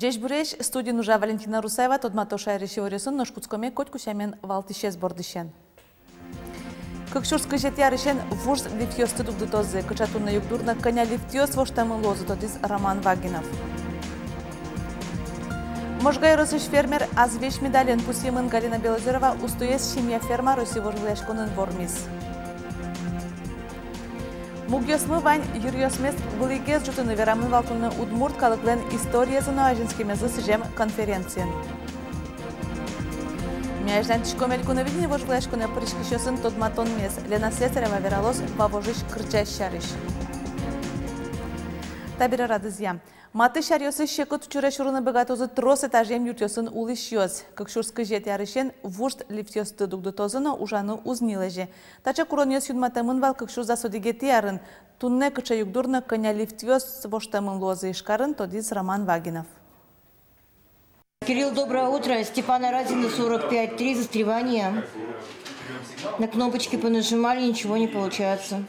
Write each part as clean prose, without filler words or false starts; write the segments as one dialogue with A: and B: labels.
A: Жеш буреш студия нужа Валентина Русаева тодматоша решиоресын ношкуцкоме коткусямен валтишез бордышен. Кыкшурскый жетярышен вурс лифтёсты дугдытозы, кычатунна югдурна коня лифтёс воштамын лозы тодис Роман Вагинов. Можгай росыш фермер азвеш медален пусемын Галина Белозерова устоес семья ферма росивожглешконын вормис. Мугьосмы вань юрьосмес вылигез жутыны верамын валтуны удмурт калыклен историязыны ажинскемезы сыжем конференциен. Мяждан тишкомелькуны видни вожглешкуны пришкишёсын тодматон мес Лена Слесарева вералос вавожиш крчащарыш. Табира радызья. Маты шарьосы щекот чурашурыны богатозы трос этажем ютёсын улышёс. Кыкшурскый жет ярышен вурст лифтёсты дугдытозыны ужаны узнилежи. Тача куронёс юдматамын вал кыкшур засодигети ярын. Тунне кыча югдурны коня лифтёс воштамын лозы ишкарын тодис Роман Вагинов.
B: Кирилл, доброе утро. Степана Разина, 45-3, застревание. На кнопочки понажимали, ничего не получается.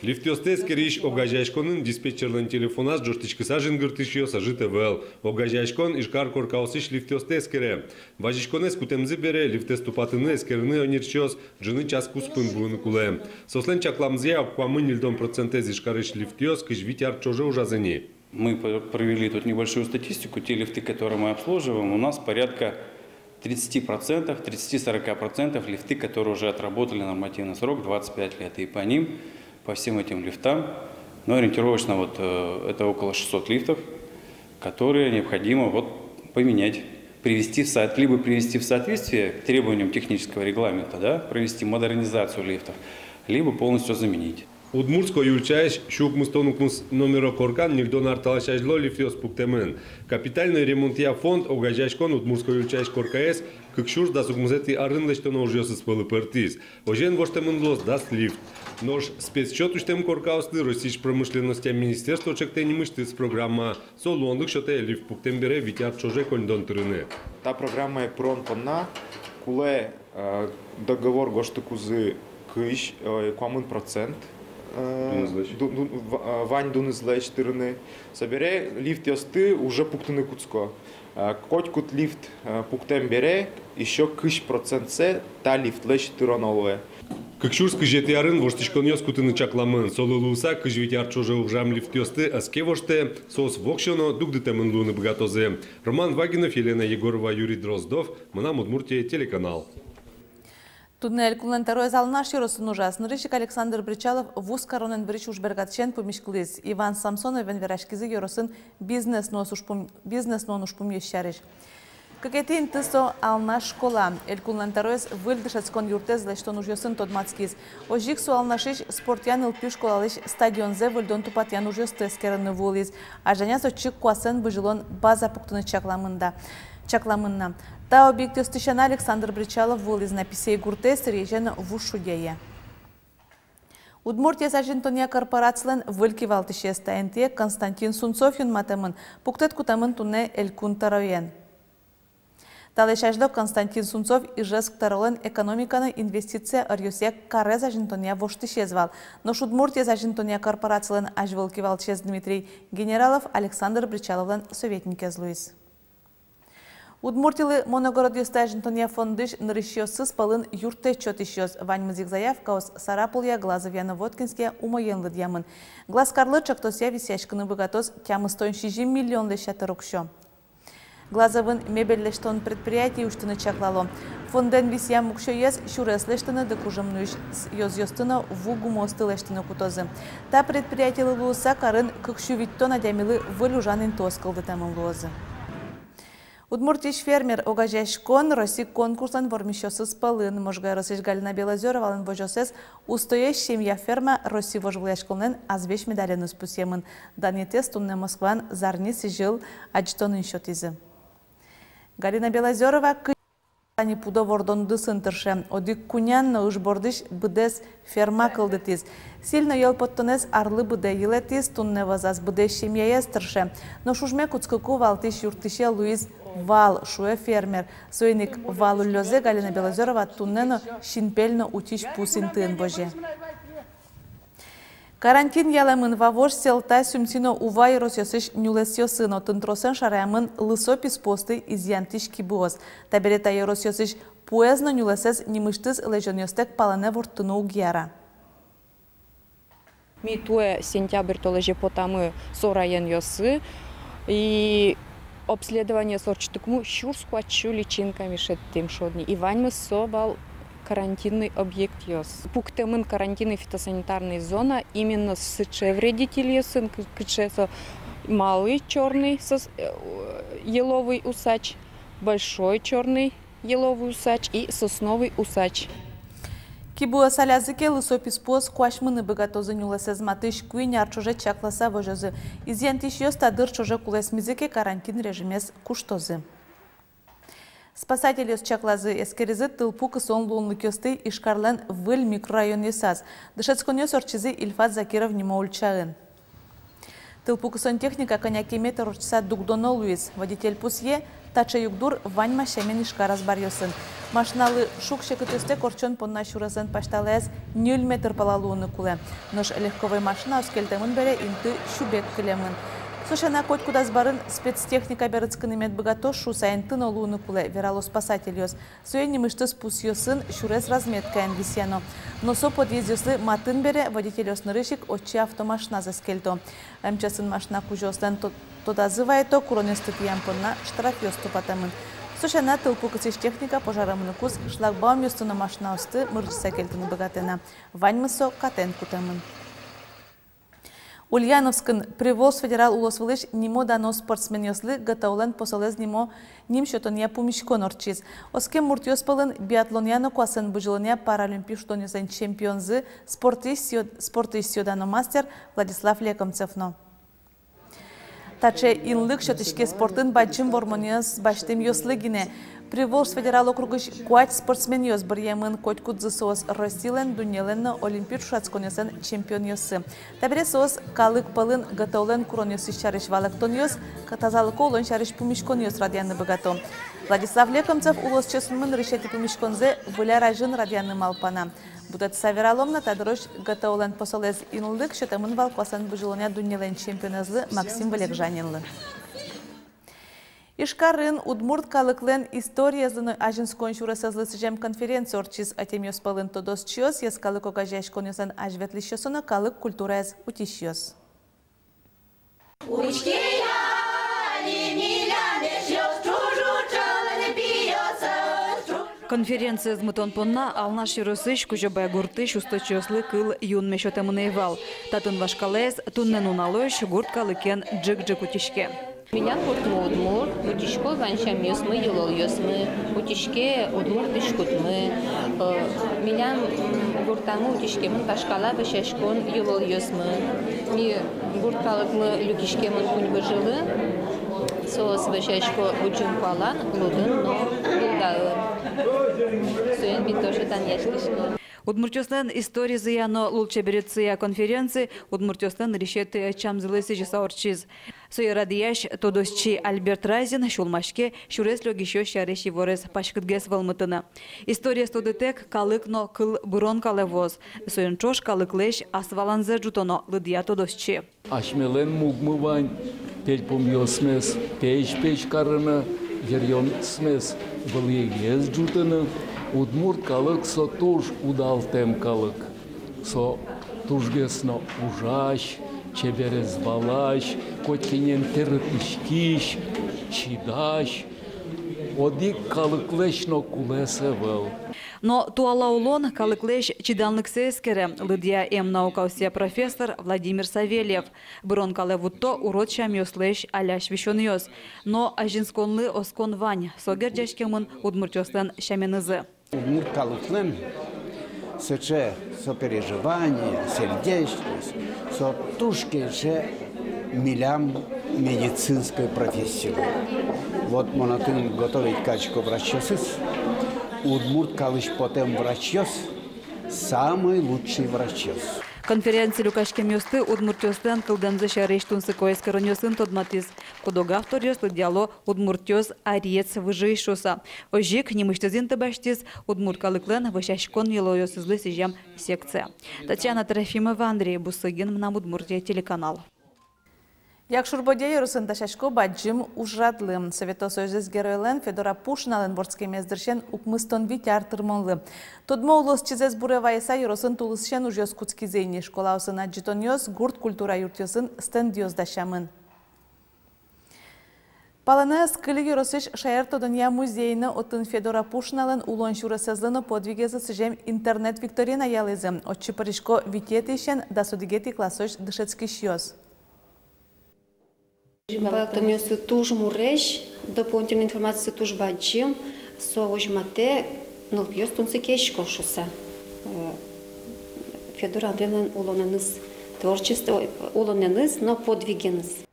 C: Лифтёстес кериш огажайшконын диспетчерлен телефонас жортичкыса жингыртышё сажыты вел. Огажайшкон ишкар коркаусыш лифтёстес кере. Важишконес кутемзы бере лифтес тупатыны эскерны онирчёс жыны час куспын буын куле. Сослен чакламзия обквамын нильдон процентез ишкарыш лифтёс кыш витяр чоже ужазыни.
D: Мы провели тут небольшую статистику. Те лифты, которые мы обслуживаем, у нас порядка 30%, 30-40% лифты, которые уже отработали нормативный срок 25 лет. И по ним, по всем этим лифтам, ну, ориентировочно вот, это около 600 лифтов, которые необходимо поменять, либо привести в соответствие к требованиям технического регламента, да, провести модернизацию лифтов, либо полностью заменить.
C: Удмуртско юльчаеш шук мустонукмус номеро коркан нильдон арталашажло лифтёс пуктемен. Капитальный ремонтия фонд огажайшкон удмуртско юльчаеш коркаес кыкшур да сугмузети арынлештон ожёсы спылы пертис. Ожен воштемен лос даст лифт. Нож спецчет уштем коркаусты Российской промышленности министерство чектени мышты с программа солондык шоте лифт пуктембере витяр чоже кондон трыны.
E: Та программа пронтона куле договор гоштыкузы кыш квамын процент. Вань дунызлеч тырны. Собере лифт ясты уже пуктыны куцко. Коть кут лифт пуктем бере еще кыш процент се та лифт леч тыроновое.
C: Кыкшурский жетярын воштишкон ёс кутыны чакламын. Солылуса кыш витяр чоже ужам лифт ясты аске воште сос вокшоно дугдытемын луны богатозе. Роман Вагинов, Елена Егорова, Юрий Дроздов. Мына Удмуртия, телеканал.
A: Туннель кулентарой зал наш юросын ужасын. Рыщик Александр Бричалов вуз коронен брич ужбергатчен помешкулиз. Иван Самсонов вен верашкизы юросын бизнес нон ушпум ещарыш. Какетин тысо ална школа. Эль кулентаройс выльдышацкон юртез лештон ужьосын тодмацкиз. Ожиксу алнашиш спортян илпю школалыш стадионзе выльдон тупатян ужьос тескерны вулиз. А жанясо чик куасын быжилон база пуктыны чакламынна. Та объекты стыщана Александр Бричалов вулиз на писей гуртес режен в ушудее. Удмуртия сажинтония корпорациялен выльки валтыше стаенте Константин Сунцов юнматамын пуктет кутамын туне элькун тароен. Талешаждо Константин Сунцов и жеск таролен экономиканы инвестиция арьюсек каре сажинтония воштышезвал. Но Удмуртия сажинтония корпорациялен аж выльки валтышез Дмитрий Генералов Александр Бричаловлен советнике злуис. Удмуртилы моногородио стажинтония фондыш нырыщёсы спалын юрте чотыщёс. Ваньмызик заявкаус Сарапулия Глазовьяна Воткинския умоенлы дьямын. Глазкарлы чактосия висяшканы богатос тямы 160 миллион лещаты рукшо. Глазовын мебеллештон предприятий уштыны чаклало. Фонден висия мукшо ез шурес лештыны докужымнуш ёз-ёстыны вугу мосты лештыны кутозы. Та предприятийлы луыса карын кыкшу виттон адямилы вылюжанын тоскылды тамын луозы. Удмуртиш фермер огажайшкон Росик конкурсан вормищосы спалын. Можгай Росиш Галина Белозерова алын вожосес устоящ семья ферма Роси вожглешколнен азвеш медален успусемын. Данетес тунне Москван зарни сижил ачтонын счетизы. Галина Белозерова кыни пудо вордонды сынтырше. Одик кунян на ушбордыш быдес ферма кылдытиз. Сильно ел подтонес арлы быде елетиз тунне вазас быде семья естырше. Но шужме куцкаку валтыш юртыше Луиз Вал шуе фермер. Сойник валу лёзе Галина Белозерова туннено шинпельно утиш пусин тын боже. Карантин яламын вавош селта сюмсино увай росёсыш нюлесёсыно тынтросен шараямын лысопис посты изъянтиш кибуоз. Таберета росёсыш пуэзно нюлесез нимыштыз лежонёстек палане вортуно угьяра.
F: Ми туе сентябрь толеже потамы сораен ёсы и обследование сорчтыкму щурскуачу личинками шеттем шодни. И ваньмы собал карантинный объект ёс. Пуктемын карантинный фитосанитарный зона именно с вредитель ёсын, кычесо малый черный еловый усач, большой черный еловый усач и сосновый усач.
A: Кибуа салязыке лысопис поз куашмыны богатозы нюлесез матыш куйняр чуже чакласа вожозы. Изъянтиш ёс тадыр чуже кулесмизыке карантин режимес куштозы. Спасатели чаклазы эскерезы тылпу кысон лунлы кёсты ишкарлен выль микрорайон есаз. Дышецконёс орчизы Ильфат Закиров нема ульчагын. Тылпу кысон техника конякиметр орчиса дугдоно Луис. Водитель пусье тача югдур ваньма шемен ишкарас барьосын. Машиналы шук шекытесте корчон понна шурасен пашталез 0 метр палалуыны куле. Нож легковой машина оскельтемын бере инты шубек килемын. Сушана коть куда сбарын спецтехника берыцканы мед богато шу сайынтын олуыны куле верало спасательёс. Суэни мышты спусьёсын шурес разметкаен висяно. Но со подъездёслы матын бере водителёс нырышик очи автомашина заскельто. МЧСын машина кужёстен тода зывайто куронестык ямпонна штраф ёсту патамын. Сушана тылпу кысыш техника пожарамыны куз шлагбаум ёстуна машина осты мыржыса кельтыны богатена. Ваньмысо катен кутамын. Ульяновскын Привоз федерал улосвылыш нимо дано спортсмен ёслы гатаулен посолез нимо ним шотония пумишкон орчиз. Оскем муртёс пылын биатлоньяно куасын бужилония паралимпиш тонезен чемпионзы спортист сёдано мастер Владислав Лекомцевно. Таче инлык шотышке спортын баджим вормониос баштым ёслы гине. Привоз федерал округыш куать спортсмен ёс бір емын котькудзы соос ростилен дунеленно олимпир шуацконесен чемпион ёсы. Табире соос калык пылын гатаулен курон ёсы шарыш валактон ёс, катазалыко олон шарыш пумишкон ёс радианы богато. Владислав Лекомцев улос чесмын решети пумишконзе выля ражын радианы малпана. Будат савераломна тадрош гатаулен посолез инлык шотамын валквасан бужелоня дунелен чемпионазлы Максим Валержанинлы. Ишкарын удмурт калыклен история зыной ажинскон шурасазлы сжем конференция орчиз атемьёс палын тодос чиос, ес калык окажяш конёсан ажветлищосона калык культураз утищёс.
G: Конференция змытон понна ална широсыш кужабай гуртыш усточослы кыл юн мешотемынейвал. Татын вашкалез туннен уналош гурт калыкен джик-джик утишке.
H: Меня куртму удмур, утишко ваншам ёсмы, елол ёсмы, утишке удмур тышкутмы. Меня гуртаму утишке мын ташкала бешешкон елол ёсмы. Ми гурткалыкмы люкишке мын куньбы жылы, соос бешешко учун палан, лудын, но булдагы. Суен ми тоже тан яшкишко.
G: Удмуртёслен истории заяно лулчебереция конференции Удмуртёслен решеты чамзылысы жесаорчиз. Соирадияш тодосчи Альберт Райзен шулмашке шурес логишо шареши ворес пашкытгес волмытына. История студетек калыкно кыл бурон калевоз. Соенчош калыклеш асваланзе жутоно лыдия тодосчи.
I: Ашмелен мугмывань пельпом ёсмес, пеш карына ерьон смес выльегез жутыны. Удмурт калык со туж удалтем калык. Со тужгесно ужаш, чеберез балаш, коткинен терытишкиш, чидаш. Одик калыклешно кулесевел.
G: Но туалаулон калыклеш чиданлык сескере лыдия наукаусия профессор Владимир Савельев. Брон калевутто урод шамёслеш аляш вишоньёс. Но ажинсконлы оскон вань согерджешкемын удмуртёслен шаменызы.
J: Удмурт калыклен сече сопереживание, сердечность, со тушки же милям медицинской профессии. Вот монотын готовить качку врачёсыс, удмурт калыш потом врачёс, самый лучший врачёс.
G: Конференция Люкашке Мюсты Удмуртиостан кылданзы шарештунсы коескаронёсын тодматиз. Кудога авториос лыдяло Удмуртиос арец выжейшуса. Ожик немыштызин табаштиз Удмурткалыклан вышашкон елоёсызлы сижам секция. Татьяна Трофимова, Андрей Бусыгин, на Удмуртия телеканал.
A: Як шурбодея русында шашко баджим ужрадлым. Советосоюз геройлен Федора Пушнален вордский мездершен укмыстон витяр тырмонлы. Тодмо улос чизез буревайса юросын тулысшен ужёс куцкизейни школаусын аджитоньёс гурт культура юртёсын стендиоз дашамын. Паланы скыли юросыш шаер тодония музейны отын Федора Пушнален улон шурасызлыны подвигезы сыжем интернет-викторина ялызы. Отчы паришко витетишен да судигети классош дышецкий шьёз.
K: Проектом несу тоже муреш, дополнительную информацию тоже бачим, со ожмате, но пьёстун секешко шоса. Федор Андреевна улоненыз творчество, улоненыз, но подвигеныз.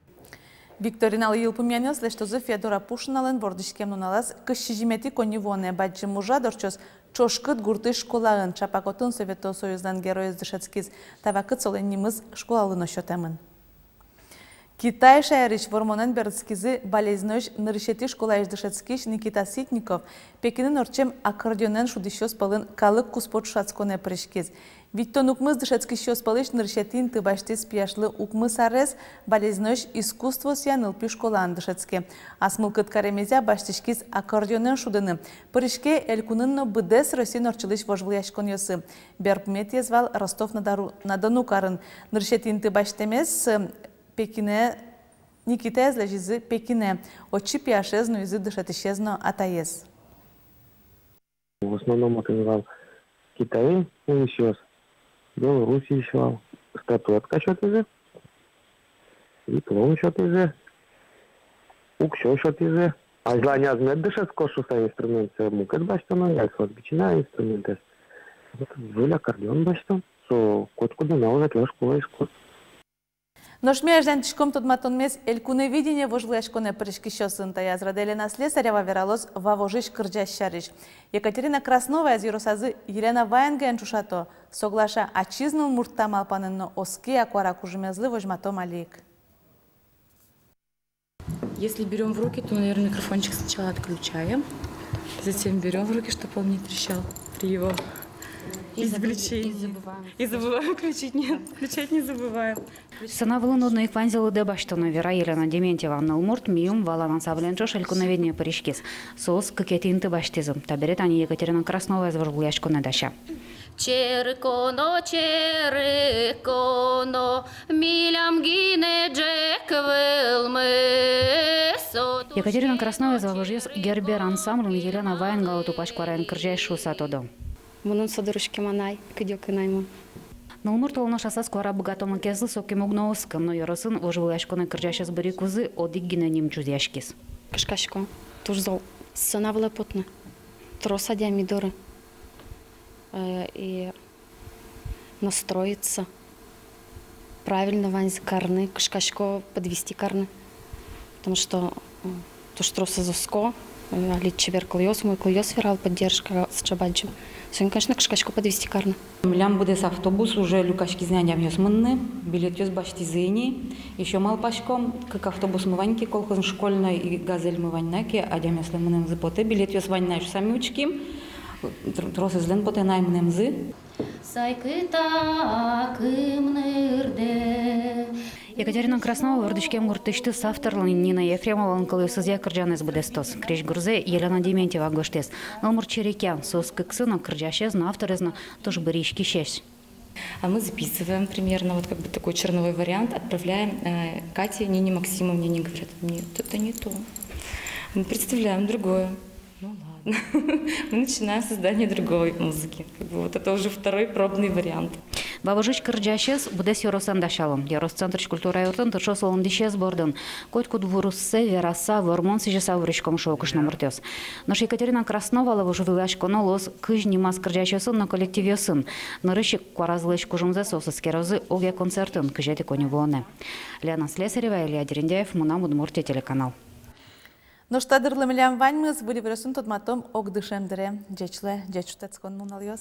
A: Викториналы йылпымянёс лештозы Федора Пушнален бордышкем нуналас кышжимети коневоне бачим мужа дорчос чошкыт гурты школарын чапакотын Советосоюздан героиз дышецкиз тавакыт соленнимыз школалын ощотемын. Китай шайрыш вормонен бердскизы болезнёш нарышети школа издышецкиш Никита Ситников Пекинен орчем аккордеонен шудищёс палын калык куспот шацконе прышкиз. Виттон укмыз дышецкишёс палыш нарышетин тыбаштиз пияшлы укмыз арез болезнёш искусство сяныл пи школан дышецке. Асмылкыт каремезя баштишкиз аккордеонен шудыны. Прышке элькунынно быдес Россин орчылыш вожвлияшкон ёсы. Берпмет езвал Ростов-на-Дону карын. Нарышетин тыбаштемес Пекине Никита излежизы Пекине, очи пиашезно изы дышатишезно атаез.
L: В основном отыграл Китай, он еще Беларусь еще статуэтка счет диплом счет укшо счет а желание знать дышать кошуса инструмент мукет баштона, я свой бичина инструменты. Вот выль аккордеон баштон, со котку донал за школа искусств.
A: Ношмяждан тишком тодматон мес элькуне видение вожлешконе прышкищосын таязрада Елена Слесарева вералос вавожиш кырджащариш. Екатерина Краснова из Юросазы Елена Ваенген чушато соглаша отчизнул муртам алпаненно оски аквара кужемезлы вожмато малик.
M: Если берем в руки, то, наверное, микрофончик сначала отключаем, затем берем в руки, чтобы он не трещал при его извлечении. И забываем включить, нет, включать не забываем.
N: Санавылын одной фанзилы дебаштону вера Елена Дементьева налмурт миюм валанан сабленчо шелькуноведение паришкис. Соус какетин тыбаштизм. Таберет они Екатерина Краснова из Воргуяшко Надаша.
O: Черконо, милям гине джеквелме.
N: Екатерина Краснова из Воргуяс Гербер ансамбль Елена Ваенгала тупашкварен кржайшу сатодо.
K: Мунун содорушки манай, кидёк найму.
N: Но умуртал наша скоро богатому кезл соки мугноускам, но йоросын вожвуяшко на кржаща с барикузы одиггина ним чудяшкис.
K: Кашкашко, туж зол. Санавала потна. Троса диамидоры. И настроиться. Правильно ванить карны. Кашкашко подвести карны. Потому что туж троса зоско. Али чевер клоёс, мой клоёс верал поддержка с чабальчем. Сегодня, конечно, кашкашку подвести карны.
P: Милям будет с автобус уже люкашки знания в нёсмынны, билет ёс башти зыни, еще мал пашком, как автобус мываньки, колхоз школьной и газель мываньнаки, а дям если мыным запоте, билет ёс ваньнаешь сами учки, трос излен поте наймным зы.
N: Екатерина Краснова вардышкем гуртышты с авторлын Нина Ефремова онколойсызя кырджаныз будестос. Креш гурзе Елена Дементьева гоштес. Налмур черекян сос кыксына кырджащезна авторезна тоже быришки шесть.
M: А мы записываем примерно вот как бы такой черновой вариант, отправляем Кате, Нине Максимовне, они говорят, нет, это не то. Мы представляем другое. Ну ладно. Мы начинаем создание другой музыки. Вот это уже второй пробный вариант.
N: Бабажыч кырджащез будес йоросан дашалым. Яросцентр культура юртын тыршо солын дишез бордын. Котку двуруссе вераса вормон сижеса врышком шоукышна муртёс. Наш Екатерина Краснова лавожу вилашконо лос кыжни мас кырджащесын на коллективе сын. Нарышик куаразлыш кужумзе сосыскерозы оге концертын кыжети коневоне. Лена Слесарева, Илья Дерендяев, Мунам Удмуртия телеканал.
A: Но штадырлы милям ваньмыз, были выросун тот матом ог дышемдере. Джечле, джечутецкон мунал йос.